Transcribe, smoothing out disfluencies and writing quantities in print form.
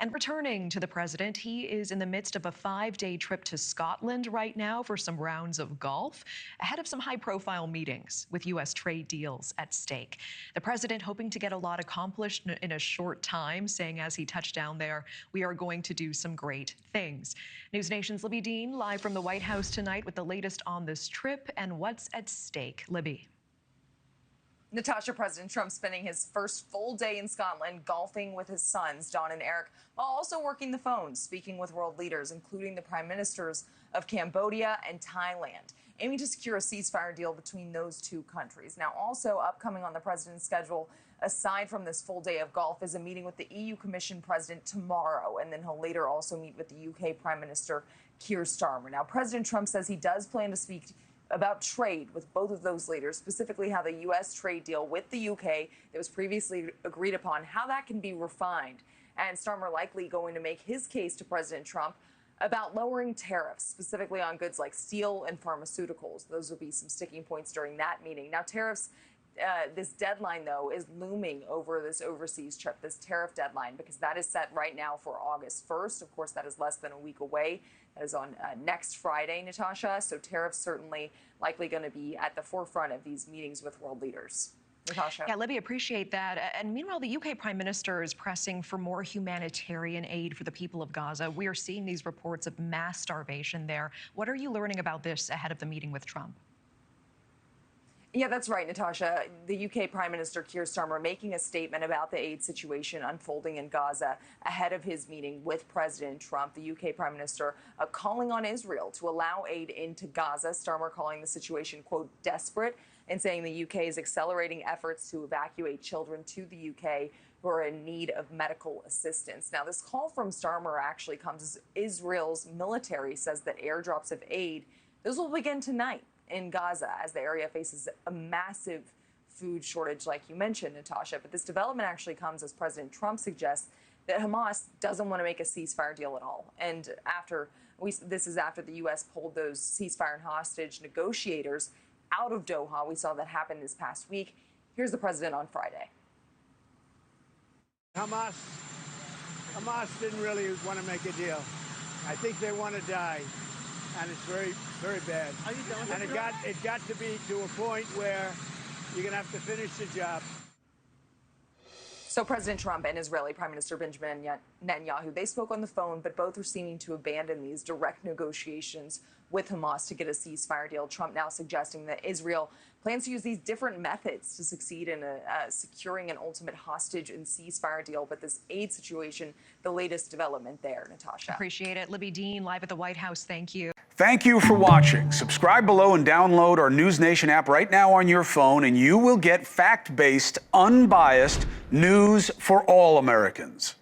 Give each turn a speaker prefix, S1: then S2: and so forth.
S1: And returning to the president, he is in the midst of a 5-day trip to Scotland right now for some rounds of golf, ahead of some high-profile meetings with U.S. trade deals at stake. The president hoping to get a lot accomplished in a short time, saying as he touched down there, we are going to do some great things. NewsNation's Libbey Dean live from the White House tonight with the latest on this trip and what's at stake. Libbey.
S2: Natasha, President Trump spending his first full day in Scotland golfing with his sons, Don and Eric, while also working the phones, speaking with world leaders, including the prime ministers of Cambodia and Thailand, aiming to secure a ceasefire deal between those two countries. Now, also upcoming on the president's schedule, aside from this full day of golf, is a meeting with the EU Commission president tomorrow, and then he'll later also meet with the UK Prime Minister Keir Starmer. Now, President Trump says he does plan to speak about trade with both of those leaders, specifically how the U.S. trade deal with the U.K. that was previously agreed upon, how that can be refined. And Starmer likely going to make his case to President Trump about lowering tariffs, specifically on goods like steel and pharmaceuticals. Those will be some sticking points during that meeting. Now, tariffs, this deadline, though, is looming over this overseas trip, this tariff deadline, because that is set right now for August 1st. Of course, that is less than a week away. That is on next Friday, Natasha. So tariffs certainly likely going to be at the forefront of these meetings with world leaders. Natasha.
S1: Yeah, Libbey, appreciate that. And meanwhile, the UK Prime Minister is pressing for more humanitarian aid for the people of Gaza. We are seeing these reports of mass starvation there. What are you learning about this ahead of the meeting with Trump?
S2: Yeah, that's right, Natasha. The UK Prime Minister Keir Starmer making a statement about the aid situation unfolding in Gaza ahead of his meeting with President Trump. The UK Prime Minister calling on Israel to allow aid into Gaza. Starmer calling the situation, quote, desperate, and saying the UK is accelerating efforts to evacuate children to the UK who are in need of medical assistance. Now, this call from Starmer actually comes as Israel's military says that airdrops of aid, those will begin tonight in Gaza as the area faces a massive food shortage, like you mentioned, Natasha. But this development actually comes as President Trump suggests that Hamas doesn't want to make a ceasefire deal at all. And this is after the U.S. pulled those ceasefire and hostage negotiators out of Doha. We saw that happen this past week. Here's the president on Friday.
S3: Hamas didn't really want to make a deal. I think they want to die. And it's very, very bad. Are you done with it got to be to a point where you're going to have to finish the job.
S2: So President Trump and Israeli Prime Minister Benjamin Netanyahu, they spoke on the phone, but both are seeming to abandon these direct negotiations with Hamas to get a ceasefire deal. Trump now suggesting that Israel plans to use these different methods to succeed in securing an ultimate hostage and ceasefire deal. But this aid situation, the latest development there, Natasha.
S1: Appreciate it. Libbey Dean live at the White House. Thank you.
S4: Thank you for watching. Subscribe below and download our NewsNation app right now on your phone, and you will get fact-based, unbiased news for all Americans.